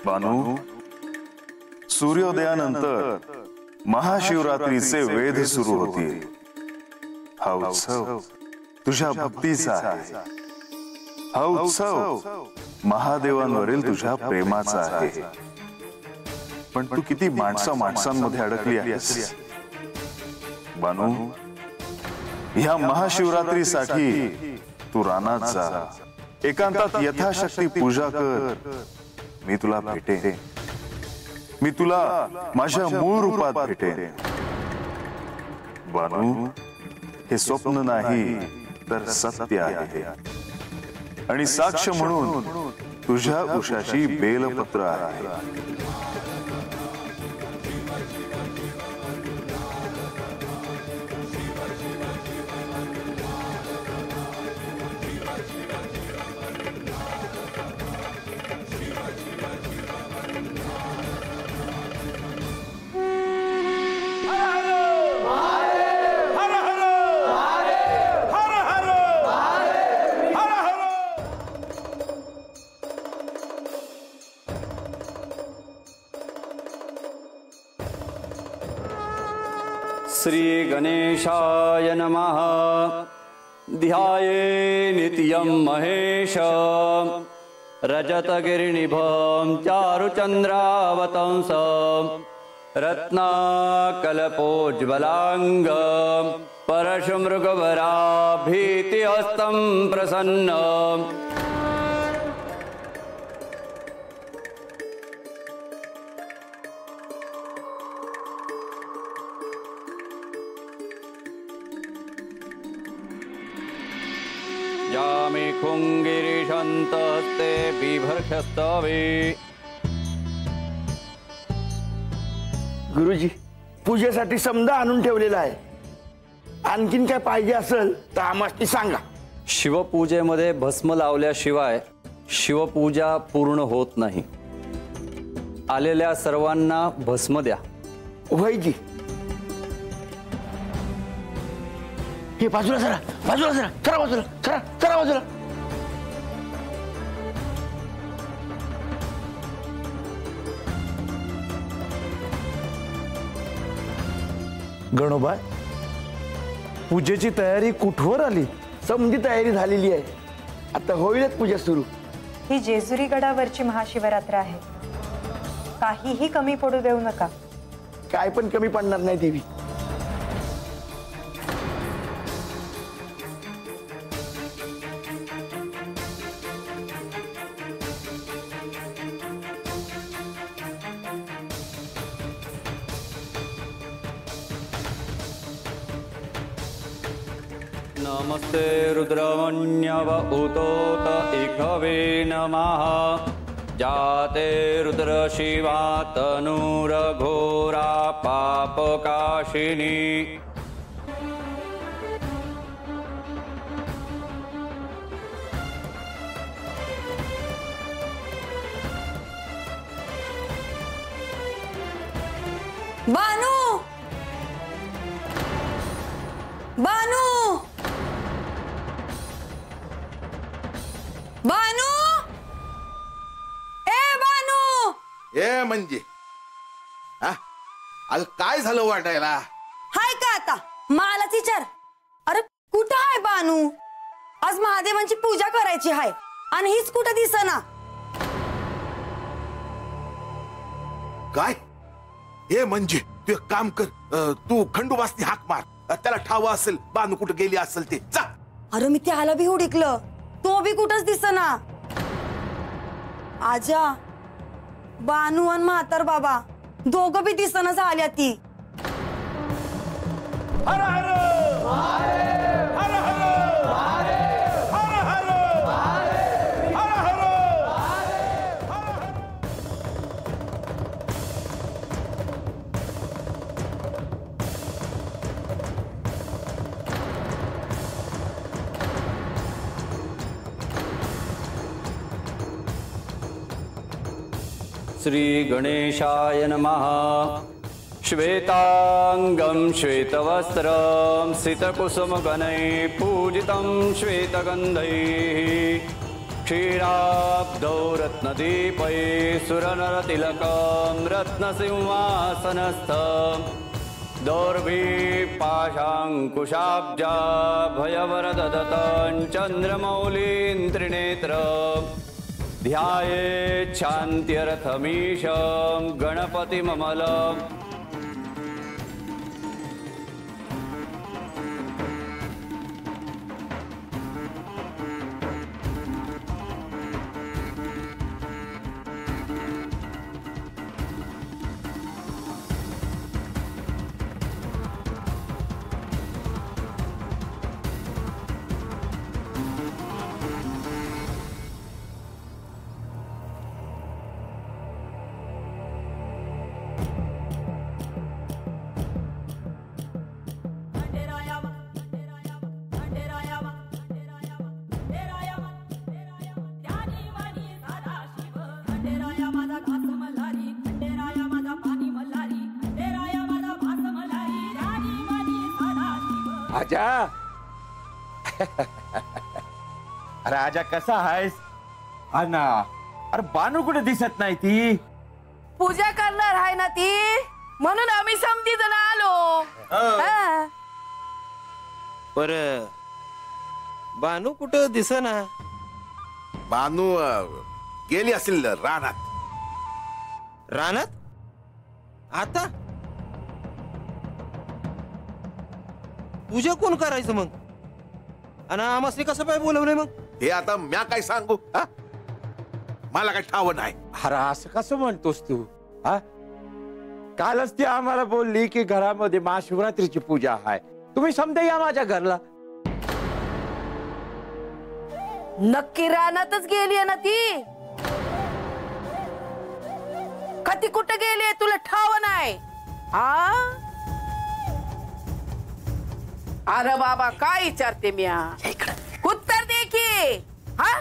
बानू, सूर्योदयानंतर महाशिवरात्रीचे वेध सुरू होतील. हा उत्सव तुझ्या भक्तीचा आहे. हा उत्सव महादेवांवरील तुझ्या प्रेमाचा आहे. पण तू किती माणसांमध्ये अडकली आहेस बानू. ह्या महाशिवरात्रीसाठी तू रानात जा, एकांतात यथाशक्ती पूजा कर. मी तुला भेटेन. मी तुला माझ्या मूळ रूपात भेटेन. बानू, हे स्वप्न नाही तर सत्य आहे. आणि साक्ष म्हणून तुझ्या उशाची बेलपत्र आहे. श्री गणेशाय नमः. ध्याये नित्यं महेश रजतगिरिनिभं चारुचन्द्रावतंसं रत्नाकल्पोज्ज्वलांग परशुमृगवराभीतिहस्तं प्रसन्नं. यामि खुंगिरिशन्तस्ते बिभर्षस्तवे. गुरुजी, पूजेसाठी समजा आणून ठेवलेला आहे. आणखीन काय पाहिजे असेल तर आम्हाला सांगा. शिवपूजेमध्ये भस्म लावल्याशिवाय शिवपूजा पूर्ण होत नाही. आलेल्या सर्वांना भस्म द्या. वैजी, हे बाजूला जरा, बाजूला जरा, करा बाजूला, करा करा बाजूला. गणोबा, पूजेची तयारी कुठवर आली? समधी तयारी झालेली आहे. आता होईलच पूजा सुरू. ही जेजुरी गडावरची महाशिवरात्र आहे. काहीही कमी पडू देऊ नका. काय पण कमी पडणार नाही देवी. नमस्ते रुद्रमन्यव उतोत इखवे नमः. जाते रुद्र शिवा तनूर घोरा पापकाशिनी. बानू, बानू, बानू, ए बानू. ए म्हणजे अगं काय झालं वाटायला? हाय का आता? मलाच विचार. अरे कुठं आहे बानू? आज महादेवांची पूजा करायची आहे आणि हीच कुठं दिसना. काय हे म्हणजे तू एक काम कर, तू खंडोबासनी हाक मार. त्याला ठाव असेल बानू कुठं गेली असेल ते. जा. अरे मी त्याला बी हुडकलं, तो बी कुठंच दिसना. आजा, बानू आणि म्हातार बाबा दोघं बी दिसना झाल्या ती. हर हर महादेव, हर हर महादेव, हर हर महादेव, हर हर श्री गणेशाय नमः. श्वेतांगं श्वेतवस्त्रं सितकुसुमगणैः पूजितं श्वेतगन्धैः. क्षीराब्धि दौरत्नदीपै सुरनरतिलकं रत्नसिंहासनस्थं दौर्भी पाशाङ्कुशाब्जा भयवरददतं चन्द्रमौलिं त्रिनेत्रं ध्यायेत् शान्त्यर्थमीशं गणपतिममलम् आजा अरे आजा कसा आहेस? ना अरे बानू कुठे दिसत नाही ती. पूजा करणार आहे ना ती, म्हणून आम्ही समधी जण आलो. हा. पर बानू कुठं दिसना. बानू गेली असेल रानात. रानात आता पूजा कोण करायचं मग? आणि आम्हाला कसं काय बोलवलंय मग? हे आता म्या काय सांगू हा? मला काय ठाव नाही. अरे असं कसं म्हणतोस तू? हा कालच ती आम्हाला बोलली की घरामध्ये महाशिवरात्रीची पूजा आहे, तुम्ही समजा या माझ्या घरला. नक्की रानातच गेली ना ती. का ती कुठं गेली तुला ठाव नाही? हा अरे बाबा काय विचारते मी? उत्तर दे की. हा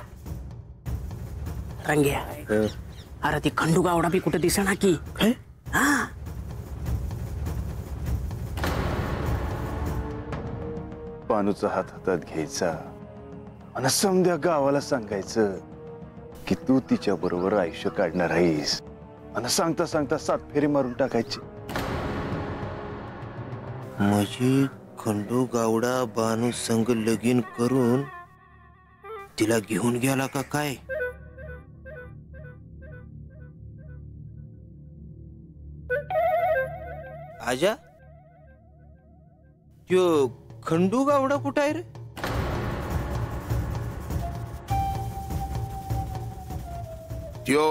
रंग्या अरे ती खंडू गावडा बी कुठे दिसना की. हा बानूचा हात हातात घ्यायचा आणि समध्या गावाला सांगायचं की तू तिच्या बरोबर आयुष्य काढणार आहेस, आणि सांगता सांगता 7 फेरी मारून टाकायची. म्हणजे खंडू गावडा बानू संग लगीन करून तिला घेऊन गेला का काय? आजा त्यो खंडू गावडा कुठं आहे रे? त्यो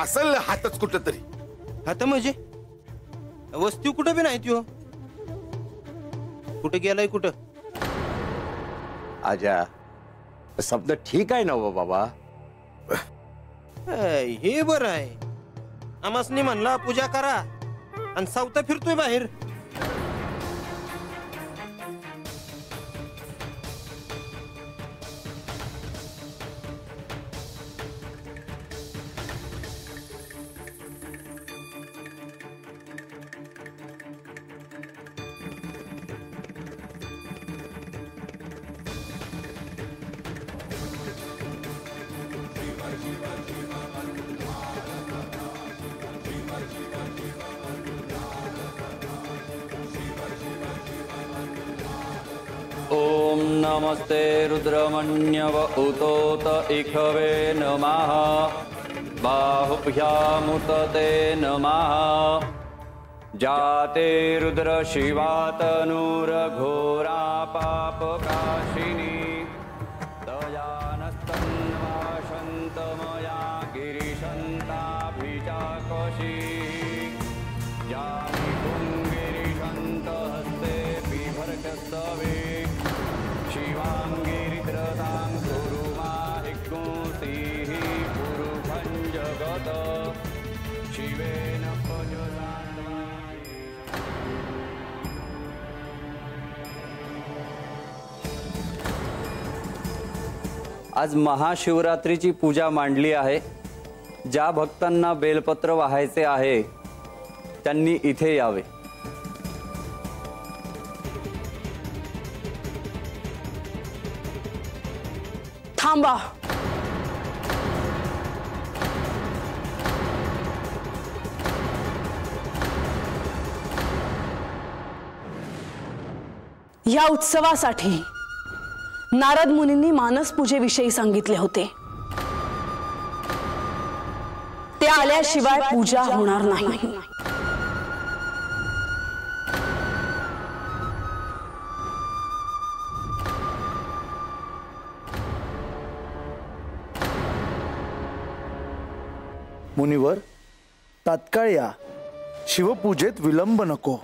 असल हातच कुठं तरी. आता म्हणजे वस्ती कुठं बी नाही त्यो. कुठं गेलाय कुठं? आजा शब्द ठीक आहे ना हो बाबा. हे बरं आहे. आमासनी म्हणला पूजा करा आणि सावता फिरतोय बाहेर. ओम नमस्ते रुद्रमन्यव उतोत इखवे नमः बाहुभ्यामुतते नमः जाते रुद्र शिवातनूरघोरा पापकाशिनी दयानस्तन्वाशन्तमया गिरिशन्ताभिचाकशी जानि पुङ्गिरिशन्तहस्ते बिभर्गस्तवे शिवाङ्गिरिद्रतां कुरु माहिग्मुतिः पुरुभञ्जगत शिवेन आज महाशिवरात्रीची पूजा मांडली आहे. ज्या भक्तांना बेलपत्र वाहायचे आहे त्यांनी इथे यावे. थांबा. या उत्सवासाठी नारद मुनींनी मानस पूजेविषयी सांगितले होते. ते आल्याशिवाय पूजा होणार नाही. मुनिवर, तात्काळ या. शिवपूजेत विलंब नको.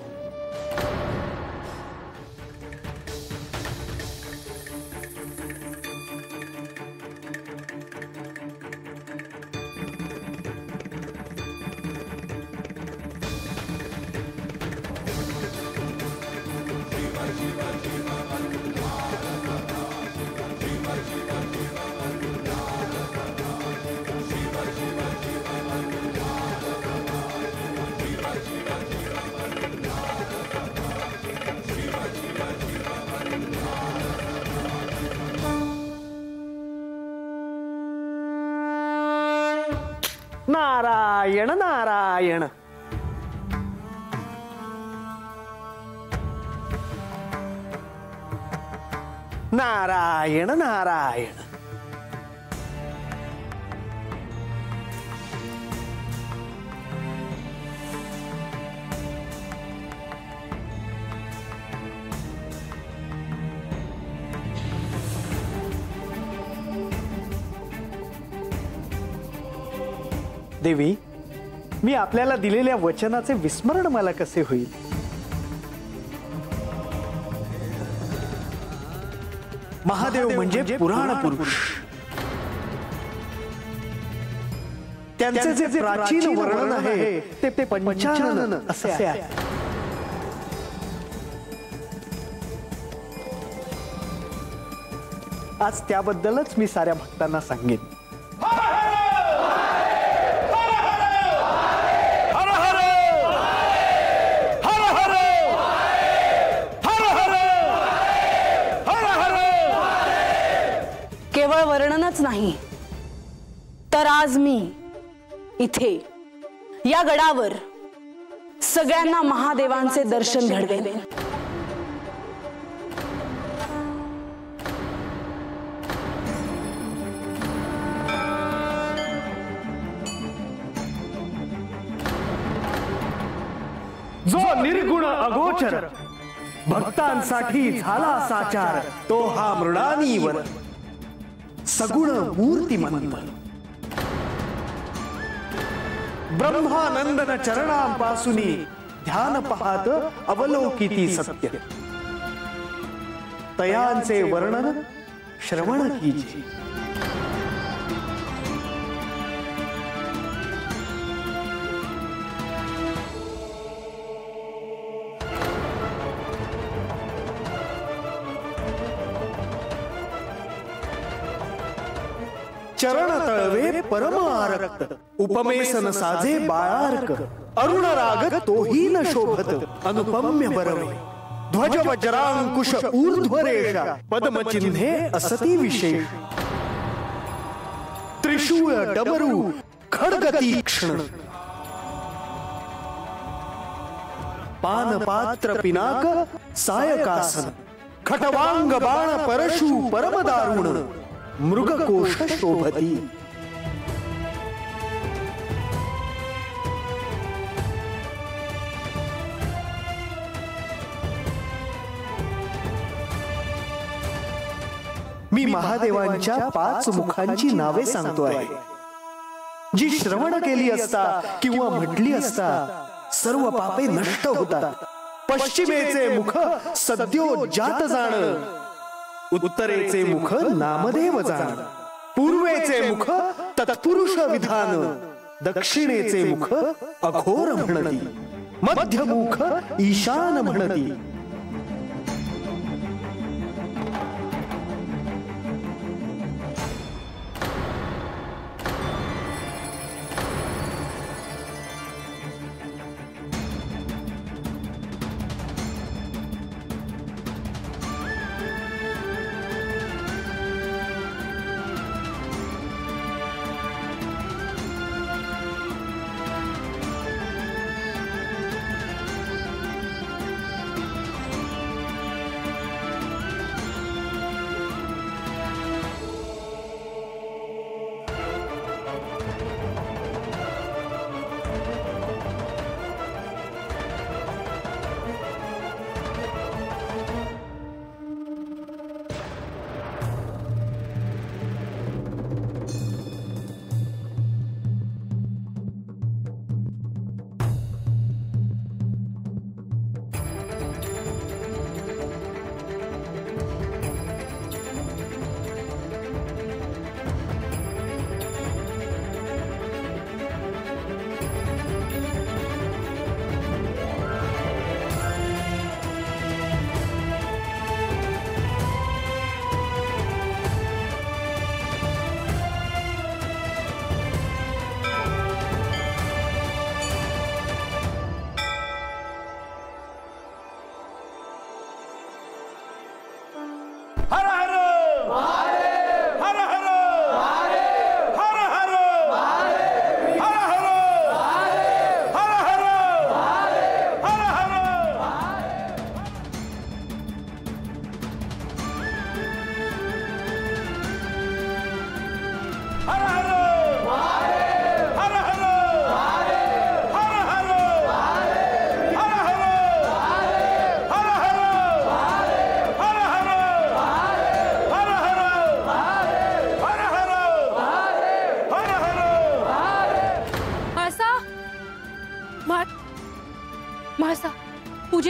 नारायण नारायण. नारायण नारायण. देवी, मी आपल्याला दिलेल्या वचनाचे विस्मरण मला कसे होईल? महादेव म्हणजे पुराण पुरुष. त्यांचे जे प्राचीन वर्णन आहे ते पंचानन असे आहे. आज त्याबद्दलच मी साऱ्या भक्तांना सांगेन. केवळ वर्णनच नाही, तर आज मी इथे या गडावर सगळ्यांना महादेवांचे दर्शन घडवेन. जो निर्गुण अगोचर भक्तांसाठी झाला साचार, तो हा मृडानीवर सगुण मूर्तिमंत. ब्रह्मानंदन चरणांपासून ध्यान पाहत अवलोकिती सत्य. तयांचे वर्णन श्रवण कीजे. चरण तळवे परम आरक्त, उपमेसन साजे बाळार्क. अरुण राग तोही न शोभत, अनुपम्य बरवे. ध्वज वज्रांकुश ऊर्ध्वरेषा, पद्मचिन्हे असती विशेष. त्रिशूळ डमरू खड्ग तीक्ष्ण, पानपात्र पिनाक सायकासन. खटवांग बाण परशु परमदारुण, मृगकोश शोभती. मी महादेवांच्या 5 मुखांची नावे सांगतो आहे, जी श्रवण केली असता किंवा म्हटली असता सर्व पापे नष्ट होतात. पश्चिमेचे मुख सद्योजात जाण, उत्तरेचे मुख नामदेव जाण. पूर्वेचे मुख तत्पुरुष विधान, दक्षिणेचे मुख अघोर म्हणती. मध्यमुख ईशान म्हणती.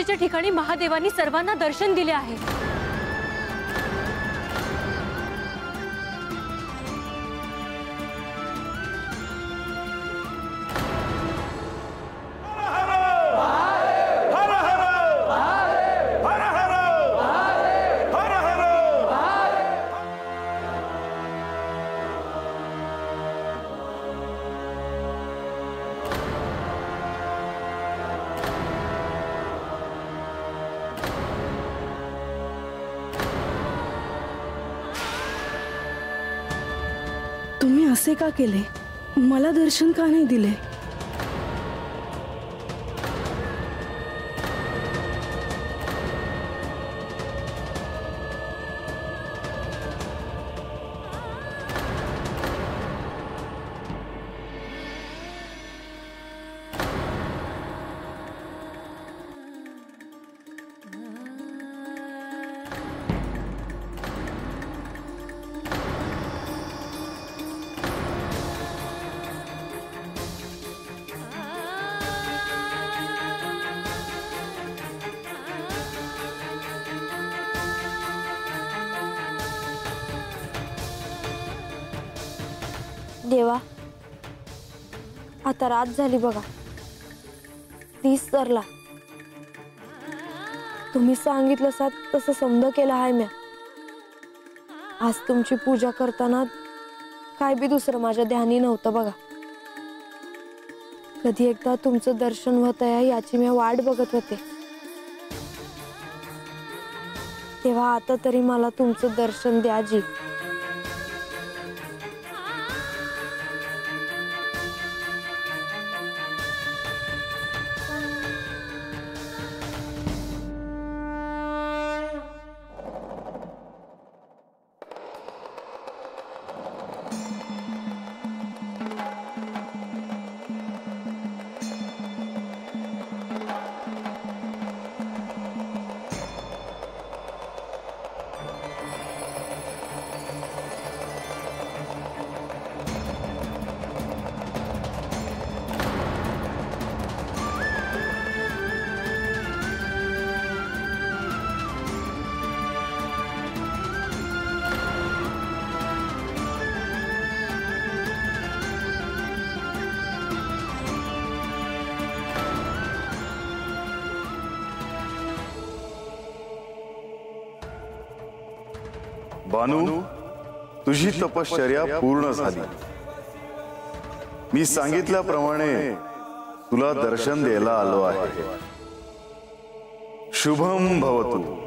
पूजेच्या ठिकाणी महादेवांनी सर्वांना दर्शन दिले आहे. तुम्ही असे का केले? मला दर्शन का नाही दिले? देवा, आता रात झाली बघा. 30 सरला. तुम्ही सांगितलं सात तसं समज केलं आहे म्या. आज तुमची पूजा करताना काय बी दुसरं माझ्या ध्यानी नव्हतं बघा. कधी एकदा तुमचं दर्शन होतंय याची मी वाट बघत होते. तेव्हा आता तरी मला तुमचं दर्शन द्या जी. बानू, तुझी तपश्चर्या पूर्ण झाली. मी सांगितल्याप्रमाणे तुला दर्शन द्यायला आलो आहे. शुभम भवतु.